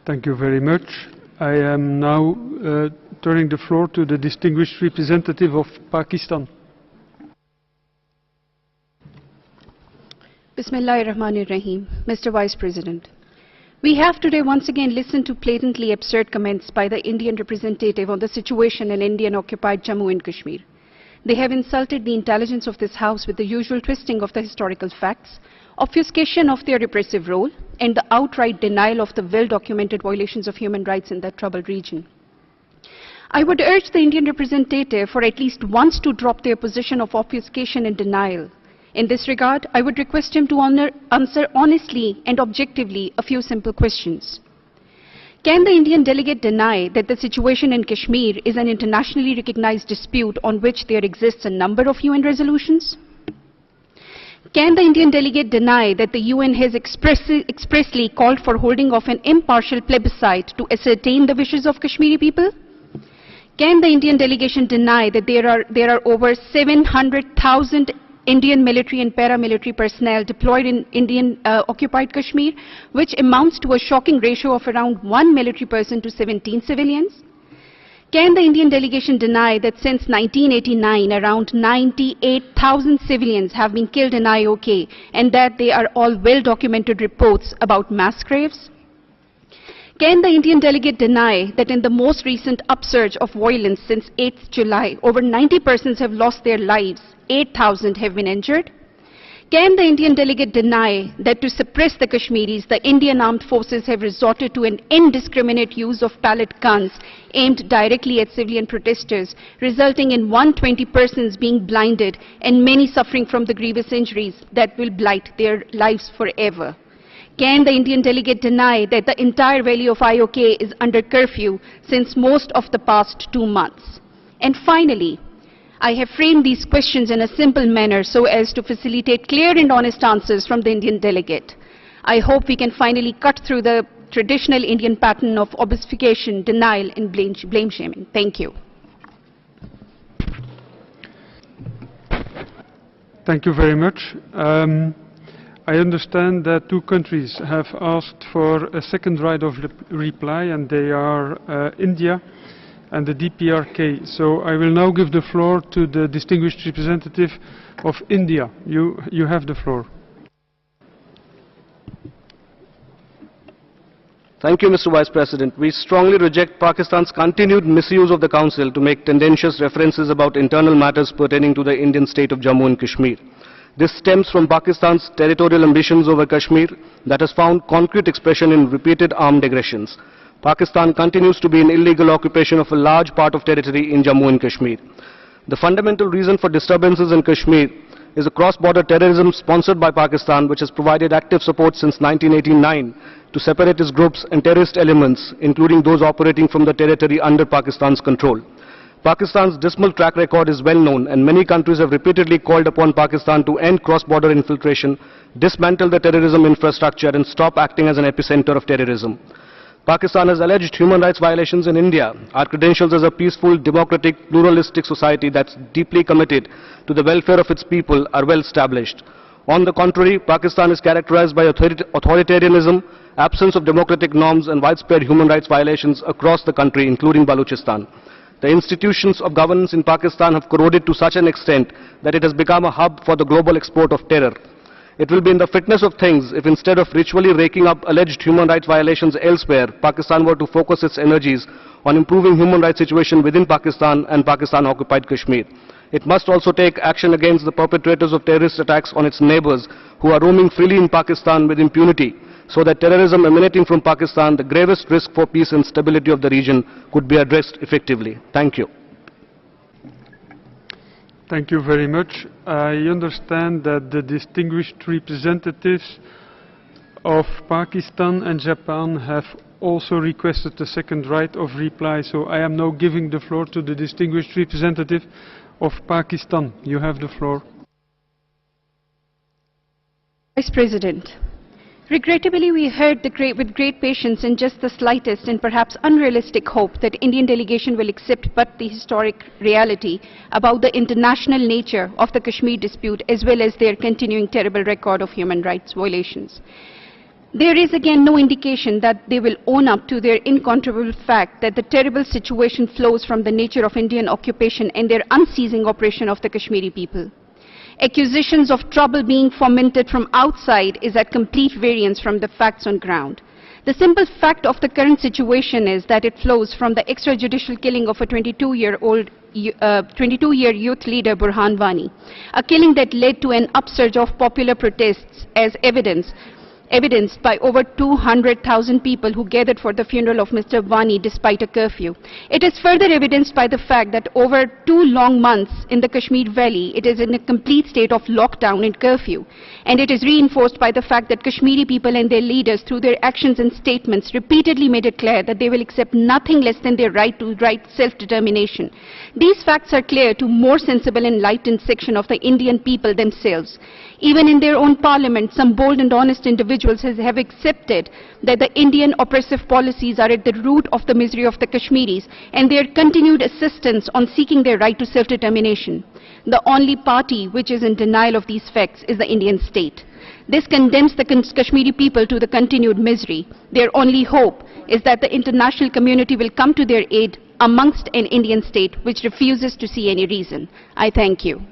Thank you very much. I am now turning the floor to the distinguished representative of Pakistan. Bismillahirrahmanirrahim. Mr. Vice President, we have today once again listened to blatantly absurd comments by the Indian representative on the situation in Indian-occupied Jammu and Kashmir. They have insulted the intelligence of this House with the usual twisting of the historical facts, obfuscation of their repressive role, and the outright denial of the well-documented violations of human rights in that troubled region. I would urge the Indian representative for at least once to drop their position of obfuscation and denial. In this regard, I would request him to answer honestly and objectively a few simple questions. Can the Indian delegate deny that the situation in Kashmir is an internationally recognized dispute on which there exists a number of UN resolutions? Can the Indian delegate deny that the UN has expressly called for holding of an impartial plebiscite to ascertain the wishes of Kashmiri people? Can the Indian delegation deny that there are over 700,000 Indian military and paramilitary personnel deployed in Indian occupied Kashmir, which amounts to a shocking ratio of around 1 military person to 17 civilians? Can the Indian delegation deny that since 1989, around 98,000 civilians have been killed in IOK and that they are all well-documented reports about mass graves? Can the Indian delegate deny that in the most recent upsurge of violence since 8th July, over 90 persons have lost their lives, 8,000 have been injured? Can the Indian delegate deny that to suppress the Kashmiris, the Indian armed forces have resorted to an indiscriminate use of pellet guns aimed directly at civilian protesters, resulting in 120 persons being blinded and many suffering from the grievous injuries that will blight their lives forever? Can the Indian delegate deny that the entire valley of IOK is under curfew since most of the past 2 months? And finally, I have framed these questions in a simple manner so as to facilitate clear and honest answers from the Indian delegate. I hope we can finally cut through the traditional Indian pattern of obfuscation, denial, and blame shaming. Thank you. Thank you very much. I understand that 2 countries have asked for a second right of reply, and they are India and the DPRK. So I will now give the floor to the distinguished representative of India. You have the floor. Thank you, Mr. Vice President. We strongly reject Pakistan's continued misuse of the Council to make tendentious references about internal matters pertaining to the Indian state of Jammu and Kashmir. This stems from Pakistan's territorial ambitions over Kashmir that has found concrete expression in repeated armed aggressions. Pakistan continues to be in illegal occupation of a large part of territory in Jammu and Kashmir. The fundamental reason for disturbances in Kashmir is the cross-border terrorism sponsored by Pakistan, which has provided active support since 1989 to separatist groups and terrorist elements, including those operating from the territory under Pakistan's control. Pakistan's dismal track record is well known, and many countries have repeatedly called upon Pakistan to end cross-border infiltration, dismantle the terrorism infrastructure, and stop acting as an epicenter of terrorism. Pakistan has alleged human rights violations in India. Our credentials as a peaceful, democratic, pluralistic society that's deeply committed to the welfare of its people are well established. On the contrary, Pakistan is characterized by authoritarianism, absence of democratic norms, and widespread human rights violations across the country, including Balochistan. The institutions of governance in Pakistan have corroded to such an extent that it has become a hub for the global export of terror. It will be in the fitness of things if instead of ritually raking up alleged human rights violations elsewhere, Pakistan were to focus its energies on improving human rights situation within Pakistan and Pakistan-occupied Kashmir. It must also take action against the perpetrators of terrorist attacks on its neighbors who are roaming freely in Pakistan with impunity, so that terrorism emanating from Pakistan, the gravest risk for peace and stability of the region, could be addressed effectively. Thank you. Thank you very much. I understand that the distinguished representatives of Pakistan and Japan have also requested a second right of reply, so I am now giving the floor to the distinguished representative of Pakistan. You have the floor. Vice President, regrettably we heard with great patience and just the slightest and perhaps unrealistic hope that Indian delegation will accept but the historic reality about the international nature of the Kashmir dispute as well as their continuing terrible record of human rights violations. There is again no indication that they will own up to their incontrovertible fact that the terrible situation flows from the nature of Indian occupation and their unceasing oppression of the Kashmiri people. Accusations of trouble being fomented from outside is at complete variance from the facts on ground. The simple fact of the current situation is that it flows from the extrajudicial killing of a 22-year youth leader Burhan Wani, a killing that led to an upsurge of popular protests as evidenced by over 200,000 people who gathered for the funeral of Mr. Wani despite a curfew. It is further evidenced by the fact that over 2 long months in the Kashmir Valley, it is in a complete state of lockdown and curfew. And it is reinforced by the fact that Kashmiri people and their leaders, through their actions and statements, repeatedly made it clear that they will accept nothing less than their right to self-determination. These facts are clear to more sensible and enlightened section of the Indian people themselves. Even in their own parliament, some bold and honest individuals have accepted that the Indian oppressive policies are at the root of the misery of the Kashmiris and their continued insistence on seeking their right to self-determination. The only party which is in denial of these facts is the Indian state. This condemns the Kashmiri people to the continued misery. Their only hope is that the international community will come to their aid amongst an Indian state which refuses to see any reason. I thank you.